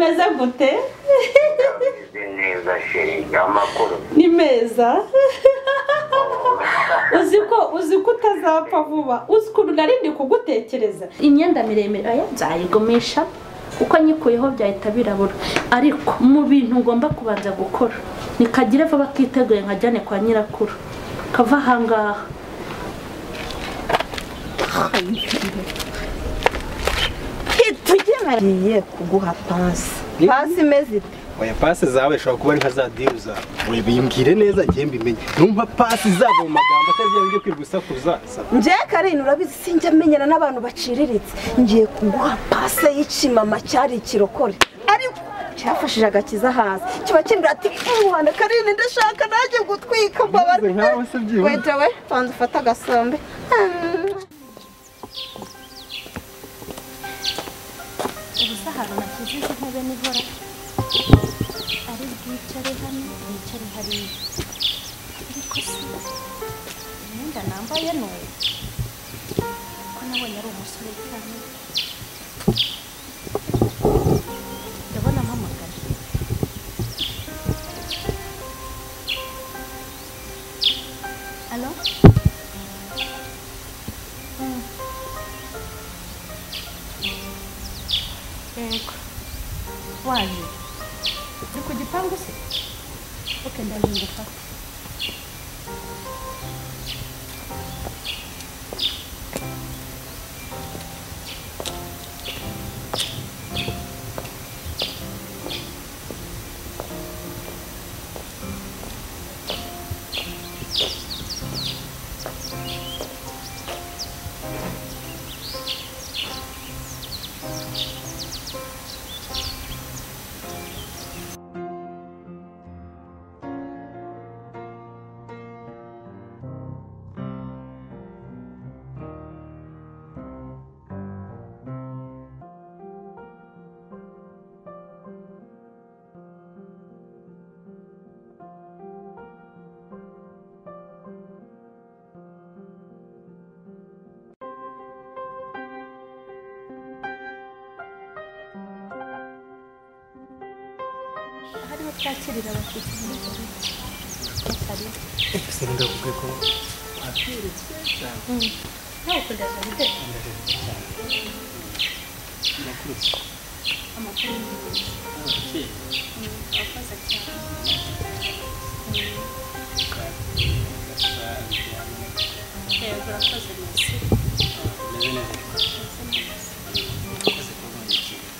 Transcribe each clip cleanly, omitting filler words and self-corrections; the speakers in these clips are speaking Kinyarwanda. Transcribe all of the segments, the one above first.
umeze gute neza sheri amakuru ni meza uzi ko utazapfa vuba uzi ukuntu narindi kugutekereza imyenda miremire aya nzayigumisha uko nyikuyeho byahita birabura ariko mu bintu ngomba kubanza gukora nikagire vuba kiteguye nkajyane kwa nyirakuru kava ahangaha tugiye kuguha pasi imeze ite oya pasi zawe ishobora kuba ari nka za diru zawe we bimbwire neza ngiye mbimenye numva pasi zabo mu magambo atari byo byo kwigusakuza nje Karine urabizi sinjye menyana n'abantu baciriritse ngiye kuguha pasi y'ikimama cyari ikirokore ariko cyafashije agakiza hasi kiba kimbwira ati Rwanda Karine ndashaka najye gutwika mbabare nkawe se byiwe wenda we banza ufata agasombe ubusahara nakizize intebe nihora ari bwicare hano bwicare hariya ariko si imyenda nambaye n'ubu ko nabonye ari umusore cyane ndabona mpamagara alo yego waje uri ku gipangu se oke ndaje ngufate hariho twakirira abashyitsi muri iki gihe ese ndavuga ko atweretse cyane ntawe kudasa bite amakuru amakuru y'ingenzi abakoze cyane yego urakoze merci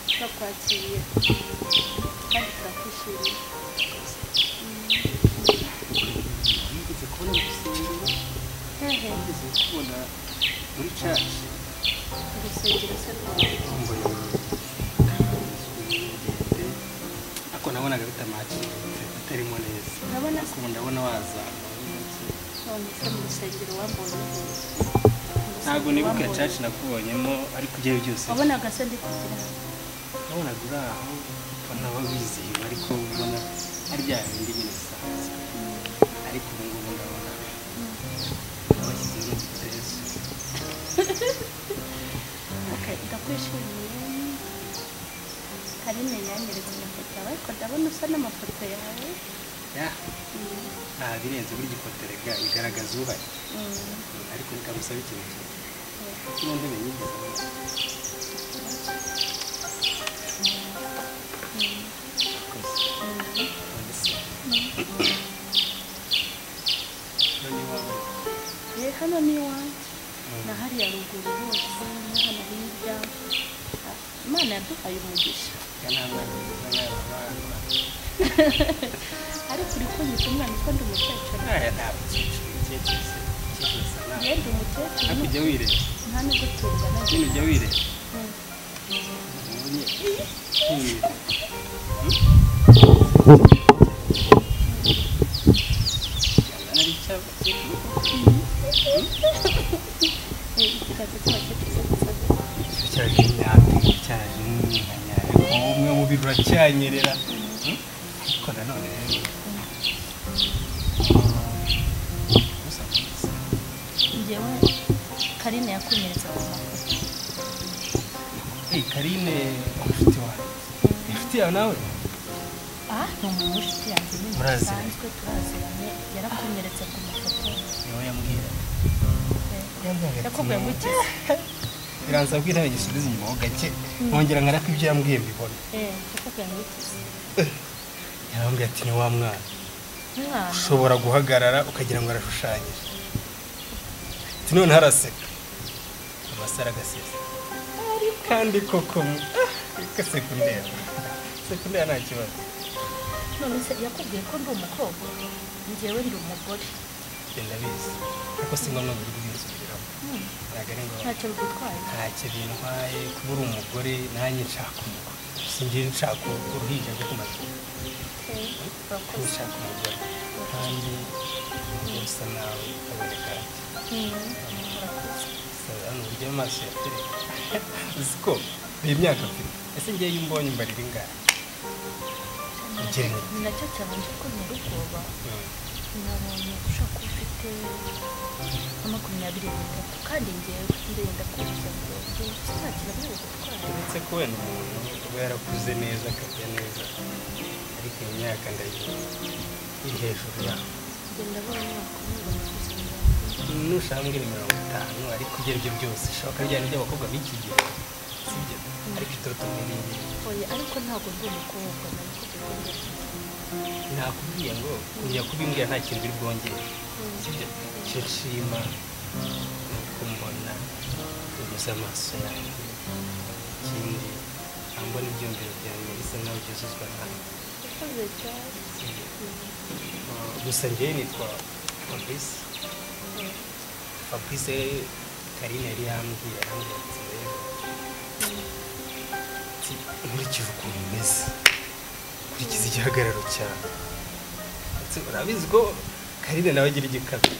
turakwakiriye kandi turakwishimiye nigeze kubona mu rusengero hehe nigeze kubona muri church urusengero se rwawe ako nabonaga bitamaci atarimo neza urabona ubu ndabona waza none se mu rusengero wambonye ntabwo nibuka church nakubonyemo ariko ibyo byose wabonaga se ndi kugira nabonaga uri aho ubona wizihiwe ariko ubona ari bya bindi nyine bisanzwe ariko ubu ngubu ndabona washyize n'igitezo ndakwishimiye Karine yanyeretse amafoto yawe ariko ndabona usa n'amafoto yawe nta birenze buri gifotorega igaragaza ubaye ariko nikamusaba ikintu kimwe ntebe nyigeze hano ni iwanjye na hariya ruguru hose no hano hirya Imana yaduhaye umugisha ariko uri kunyita umwana uko ndi umukecuru yenda umukecuru ariko ujya wireba nta nubwo tungana nyine ujya wireba cyaje imyaka cyaje n'imyanya umwe mu bintu uracyanyerera ariko nanone njyewe Karine yakunyeretse ku mafoto Karine inshuti wawe inshuti yawe nawe ni umuntu w'inshuti yanjye nyine Muraziranye? dusanzwe turaziranye yarakunyeretse ku mafoto niwe yambwira yakubwiye ngo ukize biransaba ko intebe gisubiza inyuma ho gake nkongera nkarako ibyo yambwiye mbibona yakubwiye ngo ukize yarambwiye ati ni wa mwana umwana ushobora guhagarara ukagira ngo arashushanyije ati none haraseka amasara agasesa kandi koko sekundera nta kibazo none se yakubwiye ko ndi umukobwa njyewe ndi umugore genda bizi ariko si ngombwa buri kubisubiramo ntabwo ari ngombwa ntacyo bigutwaye ntacyo bintwaye kuba uri umugore nanjye nshaka umugore sinjye nshaka uruhinja rwo kumaze nshaka umugore kandi usa nawe ukaboneka hano uburyo amaso yatereka uzi ko iyi myaka mfite ese ngewe iyo umbonye mbarira ingana ni nacyo cyabanje ko nyir'ubwoba nabonye ushaka kuba ufite nka 23 kandi ngewe ndenda kuza ngo nta kintu biri bugutware uretse ko wenda umuntu uba yarakuze neza akarya neza ariko iyi myaka ndayizi iri hejuru yaho ngenda abona umwaka umwe nushaka mbwira 50 ariko ibyo aribyo byose ishoboka ryari ry'abakobwa b'iki gihe sibyo ariko itoto n'ibindi oya ariko ntabwo ndi umukobwa nakubwiye ngo kujya kubimbwira nta kintu biri bwongere sibyo icyo nshima ni uko mbona unyuze amaso yanjye ikindi ambona ibyumviro byanjye bisa naho byuzuzwa nawe gusa njyewe nitwa Fabrice Karine yari yambwiye arambwira ati rero nkurikije ukuntu umeze kurikiza igihagararo cyawe urabizi ko Karine nawe agira igikapu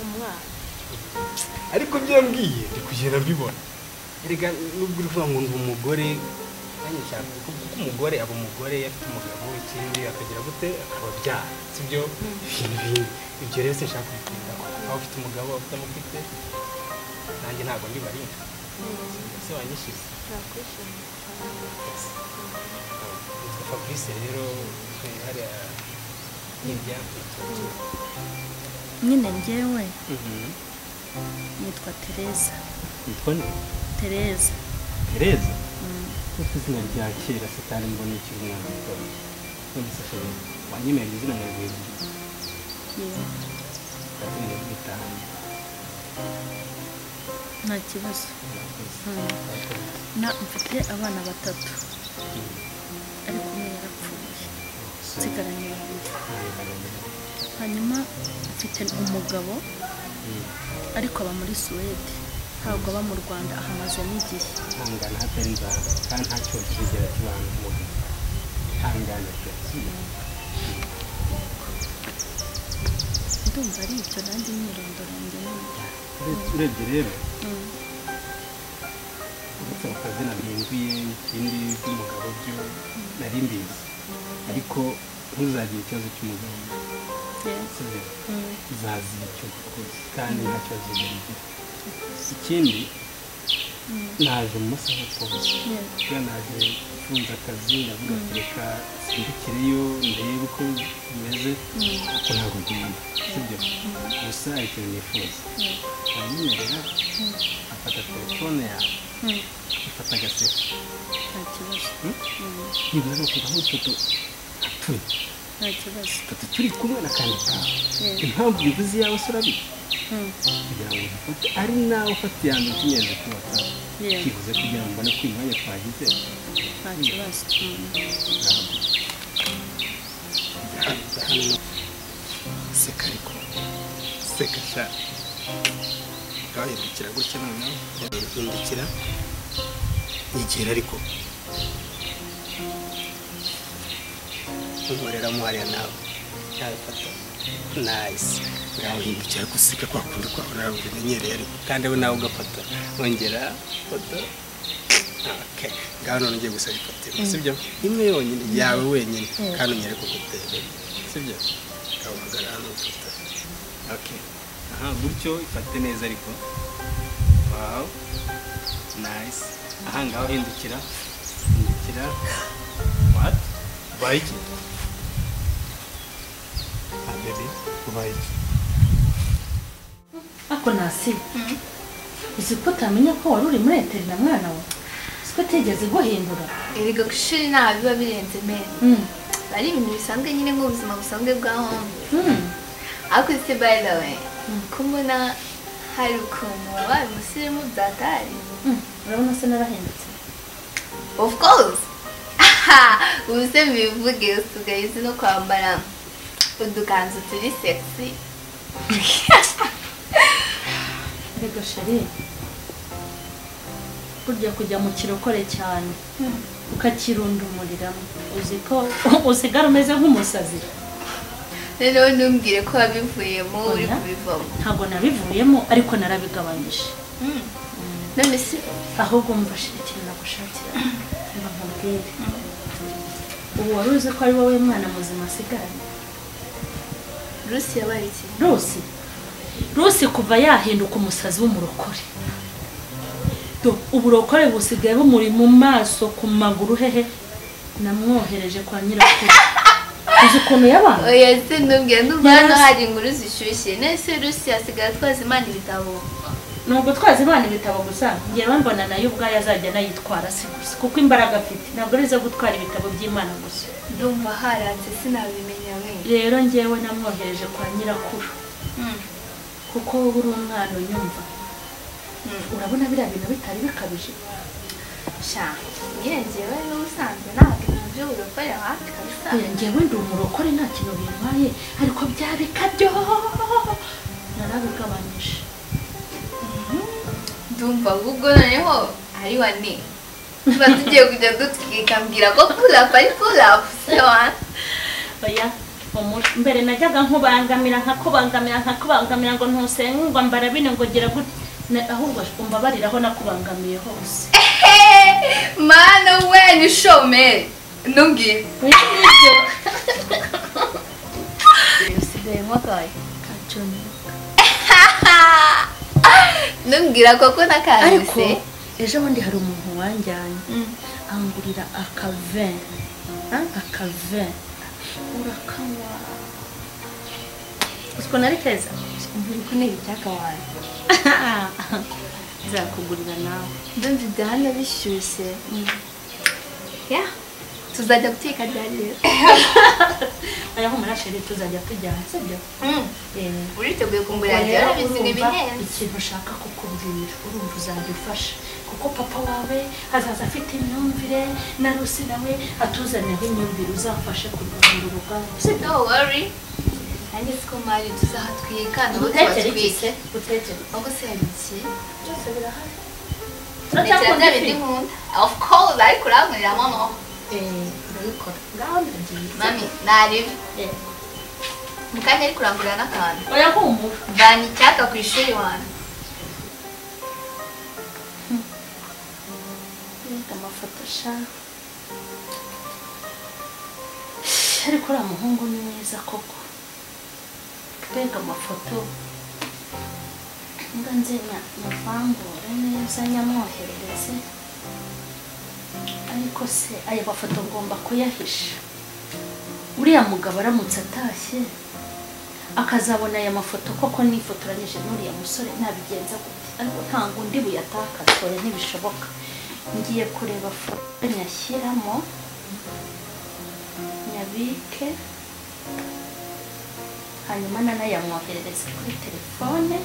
umwana ariko ibyo yambwiye ndi kugenda mbibona erega nubwo uri kuvuga ngo ndi umugore nanjye nshaka kuko umugore aba umugore afite umugabo ikindi akagira gute akaba abyara sibyo ibintu ibyo rero sinshaka kubitindaho aho ufite umugabo utamufite nanjye ntabwo ndi barinda ese wanyishize nitwa Fabrice rero hariya hirya nyine njyewe nitwa Tereza nitwa nde Tereza Tereza kuko izina rya kera se kandi mbona iki umwana mutoya none se shobora wanyemerera izina mu rwego kandi bitanu nta kibazo mfite abana 3 ariko umwe yarapfuye nsigaranye 2 hanyuma mfite umugabo ariko aba muri Suwede ntabwo aba mu Rwanda ahamazemo igihe hangana hatari inzara kandi nta cyo kigera kibana umugabo hangana ndumva ari ibyo nanjye imyirondoro yanjye urebye rero uretse akazina mpinduye ikindi by'umugabo byo nari mbizi ariko ntuzagire ikibazo cy'umugabo uzaziba icyo rwose kandi nta kibazo uzagira ikindi naje mu masaha ya polisi kuko naje mfunze akazi ndavuga ati reka simbukireyo ndebe uko bimeze kuko ntabwo ngenda sibyo gusa ikintu nifuza wanyemerera afata telefone yawe ifata agaseke nta kibazo niba no kubaho ifoto apfuye nta kibazo ifoto turi kumwe n'akandi kawe impamvu bivuze iyawe se urabizi kugira ngo ufate ari nawe ufata iya mbere ukinyereza kuri WhatsApp kivuze kugira ngo mbone ko uyu mwanya twagize nta kibazo seka ariko seka sha gahindukira gutya noneho yahindukira yigera ariko nkoreramo hariya nawe yabifata nice ngaho hindukira guseka kwa kundi kwawe nawe umenyereye ariko kandi we nawe ugafata wongera foto ngaho none ugiye gusaba ifoto sibyo imwe yonyine yawe wenyine kandi unyereka uko uteye sibyo ukabagara hano ufata aha gutyo ifate neza ariko wow nice aha ngaho hindukira what ubaye iki baby ubaye iki ako nasi uzi ko utamenya ko wari uri muri eterina mwana we siko utigeze guhindura erega gushira nta biba birenze mene ari ibintu bisanzwe nyine nk'ubuzima busanzwe bwa home ariko se by the way kumuna hari ukuntu wabaye umusirimu byatari urabona se narahindutse of course ubu se bivuge usigaye uzi no kwambara udukanzu turi sexy rego sheri burya kujya mu kirokore cyane ukakirundumuriramo uzi ko usigara umeze nk'umusazi rero ntumbwire ko wabivuyemo uri kubivamo ntabwo nabivuyemo ariko narabigabanyije none se ahubwo mfashe ikintu nagushakira mba nkubwire ubu wari uzi ko ari wowe mwana muzima asigaranye Rusi yabaye iki Rusi kuva yahinduka umusazi w'umurokore uburokore busigaye bumuri mu maso ku maguru hehe namwohereje kwa nyirakuru uzi ukuntu yabaye oya se ntumbwire hano hari inkuru zishyushye nese Rusi yasigara twaza Imana ibitabo nubwo twazi Imana ibitabo gusa ngewe mbona nayo ubwayo azajya nayitwara si gusa kuko imbaraga afite ntabwo arizo gutwara ibitabo by'Imana gusa ndumva haratse sinabimenya we rero ngewe namwohereje kwa nyirakuru kuko wowe uri umwana unyumva urabona biriya bintu bitari bikabije sha ngewe n'ubusanzwe ntabwo ibintu by'uburokore hafi kabisa ngewe ndi umurokore nta kintu bintwaye ariko byabikabyo narabigabanyije ndumva ahubwo noneho ari wane tuba tugiye kujya dutwika mbwira ko pull up ari pull up se wana oya mbere najyaga nkubangamira ngo ntusengwa mbara bine ngo gira gute ahubwo umbabariraho nakubangamiye hose mana we ni shomeri ntumbwire usigaye nk'akaye ntumbwira koko nakandise ejo bundi hari umuntu wanjyanye angurira akavin urakanywa usiko nari keza mbwira ko nari icyaka wanjye nzakugurira nawe ndumva ibyo hano bishyushye ya tuzajya guteka ryari rero aya humura sheri tuzajya tujyana sibyo uriteguye kungurira ryari urabizi ngo ibihenze ikintu ushaka kukubwira urumva uzadufasha kuko papa wawe azaza afite imyumvire na Rusi nawe atuzanira imyumvire uzafashe kurwanya urugamba sibyo don't worry nanjye siko mari tuzahatwika nabo utekereze ahubwo se hari iki byose birahari turacyakunda ibindi nkunda of course ariko urankuriramo no ndabikora ngaho ndagiye mami naribi mu kanya ari kurangurira n'akantu oya humura mvana icyaka ku ishuri wanjye amafoto sha ariko uriya muhungu ni mwiza koko mbega amafoto nga nzenya muvangure neza nyamwoherereze ariko se aya mafoto ngomba kuyahisha uriya mugabo aramutse atashye akazabona aya mafoto koko nifotoranyije n'uriya musore nabigenza gute ariko ntabwo undi buyatakasoye ntibishoboka ngiye kureba foto nyashyiramo nyabike hanyuma nanayamwoherereze kuri telefone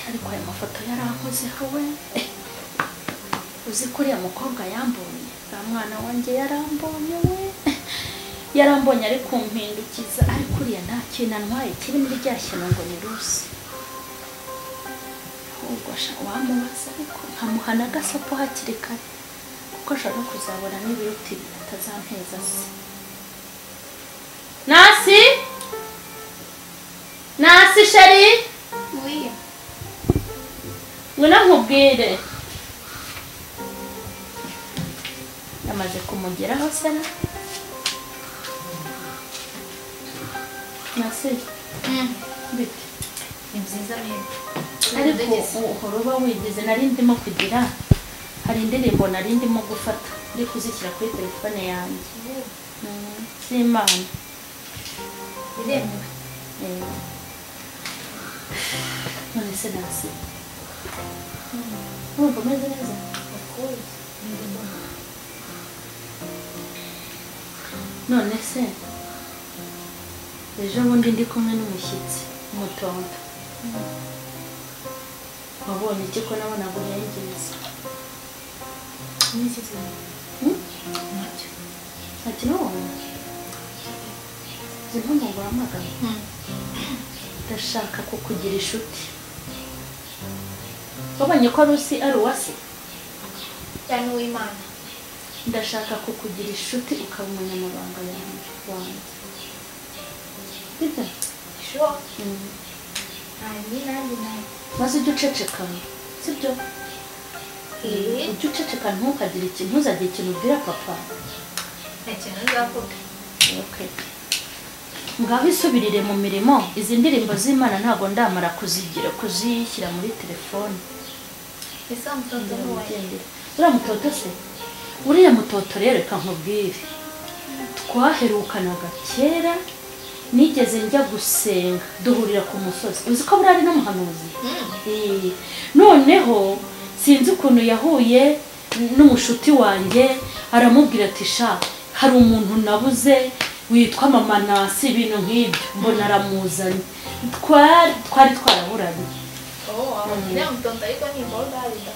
ariko aya mafoto yarankozeho we uzi ko uriya mukobwa yambonye uriya mwana wanjye yarambonye we yarambonye ari kumpindukiza ariko uriya nta kintu antwaye kiri muri rya shyano ngo ni Rusi ahubwo wamubaza ariko nkamuha n'agasopo hakiri kare kuko ashobora no kuzabona n'ibiruti bitazampeza se Nasi sheri oui ngwino nkubwire yamaze kumugeraho se Nasi bite nziza meme ariko uhora uba wigize nari ndimo kugira hari indirimbo nari ndimo gufata ndi kuzishyira kuri telefone yanjye z'Imana biremewe none se nasi urumva umeze neza none se ejo bundi ndi kumwe n'umushyitsi umutonto wabonye iki ko nabonaga uhengereza n'iki kintu ati none impamvu nguhamagara ndashaka kukugira inshuti wabonye ko Rusi ari uwase cyane uw'Imana ndashaka kukugira inshuti ukaba umunyamabanga wanjye sibyo sure nanjye nawe maze ujye uceceka sibyo ujye uceceka ntukagire ikintu ntuzagire ikintu ubwira papa nta kintu nzavuga okay ngaho isubirire mu mirimo izi ndirimbo z'Imana ntago ndamara kuzishyira muri telefone ese umutoto n'uwaye uriya mutoto se uriya mutoto rero reka nkubwire twaherukanaga kera nigeze njya gusenga duhurira ku musozi uzi ko buriya ari n'umuhanuzi noneho sinzi ukuntu yahuye n'umushuti wanjye aramubwira ati sha hari umuntu nabuze witwa mama Nasi ibintu nk'ibyo mbona aramuzanye twari twaraburanye uriya mutoto ariko ni imboga arida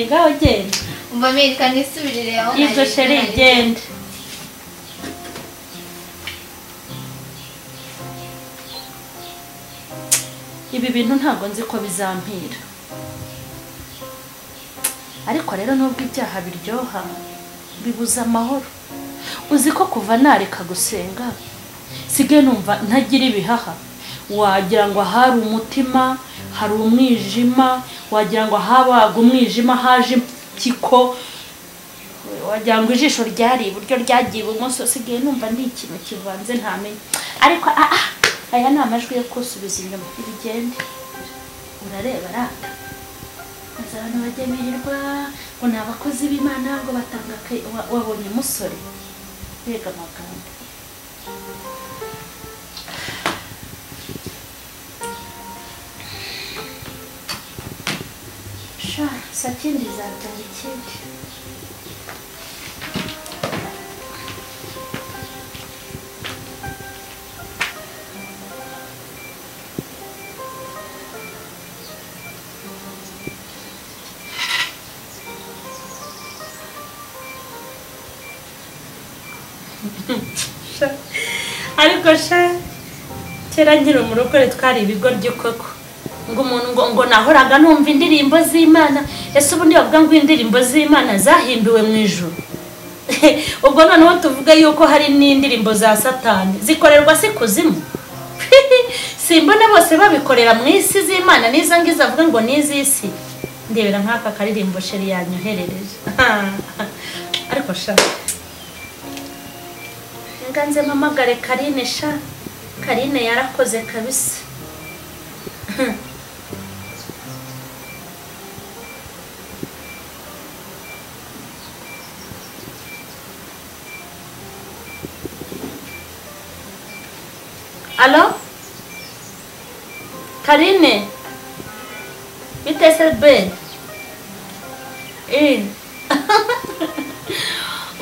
ngaho genda umva amerika nisubirire aho ibyo sheri genda ibi bintu ntabwo nzi ko bizampira ariko rero nubwo ibyaha biryoha bibuza amahoro uzi ko kuva nareka gusenga sigaye numva ntagira ibihaha wagira ngo hari umutima hari umwijima wagira ngo habaga umwijima haje impyiko wagira ngo ijisho ryari iburyo ryagiye ibumoso sigaye numva ndi ikintu kivanze ntamenye ariko aya ni amajwi yo kusubiza inyuma ibigende urareba rata abantu bajya birirwa ngo ni abakozi b'Imana ngo batanga wabonye umusore rega amagambo sha sakindi zabyara ikindi ariko sha kera nkiri mu rugo twari ibigo by'ukoko ngo umuntu ngo nahoraga numva indirimbo z'Imana ese ubundi bavuga ngo indirimbo z'Imana zahimbiwe mu ijuru ubwo noneho tuvuga yuko hari n'indirimbo za Satani zikorerwa se kuzimu simbona bose babikorera mu isi z'Imana n'izo ngizo avuga ngo n'iz'isi ndebera nk'aka karirimbo sheri yanyoherereje ariko sha nganze mpamagare Karine sha Karine yarakoze kabisa Alo Karine bitese be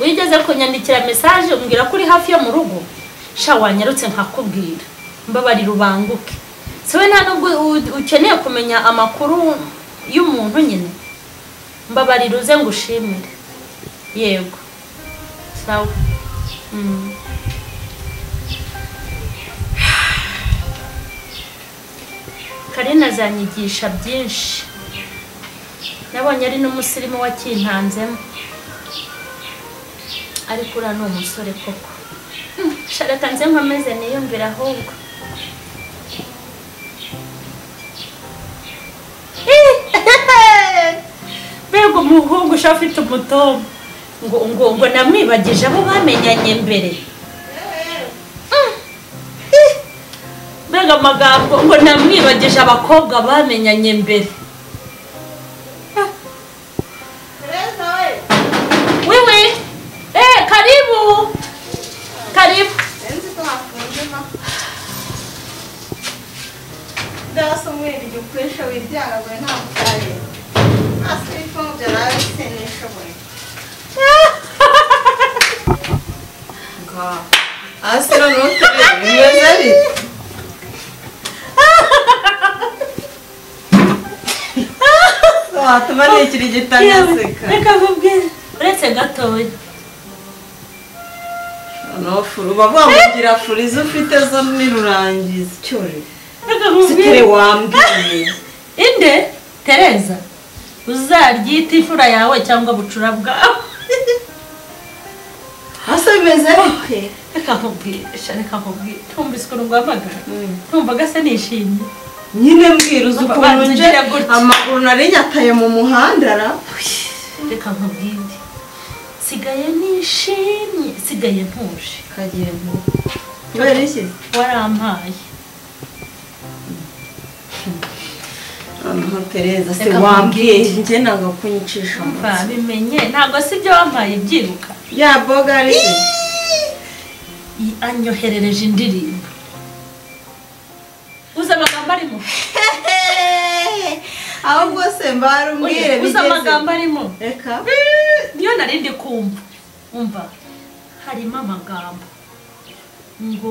wigeze kunyandikira message umbwira ko uri hafi yo mu rugo sha wanyarutse nkakubwira mbabarira ubanguke siwe nta nubwo ukeneye kumenya amakuru y'umuntu nyine mbabarira uze ngushimire yego sawa Karina azanyigisha byinshi nabonye ari n'umusirimu wakintanzemo ariko uriya ni umusore koko shareka nze nkomeze niyumvira ahubwo mbega umuhungu ushaka ufite umutombo ngo namwibagije abo bamenyanye mbere yavugaga amagambo ngo namwibageje abakobwa bamenyanye mbere. Wewe karibu karibu. Dasa mwiri gikwesha wiryagwe nta mutare. Asiri fonde rawe senesha bwe. Nga. Asira no tere yezari. Tumane ikiri gitanyaseka. Reka nkubwire uretse gatoya. No furu bavuga mugira furu izo ufite zo nirurangiza cyore. Reka nkubwire. Sikere wambwiye. Inde Tereza uzaryita ifura yawe cyangwa bucura bwawe. Hasa bimeze bite? Reka nkubwire tumvise ukuntu ngwamagara. Tumvaga se nishimye. Nyine mbwira uzi ukuntu nje amaguru nari nyataye mu muhanda ra. Reka nkubwire sigaye nishimye sigaye ntuje Kagiye mu. Kubera iki? warampaye. Tereza se wambwiye nje nanga kunyicisha mu. Bimenye ntabwo si byo wampaye byiruka. Ya boga ari. Anyoherereje indirimbo. Uza amagambo arimo. Ahubwo se mbarumbwire Uza amagambo arimo. Reka. Niyo narindi kumva. Umva harimo amagambo ngo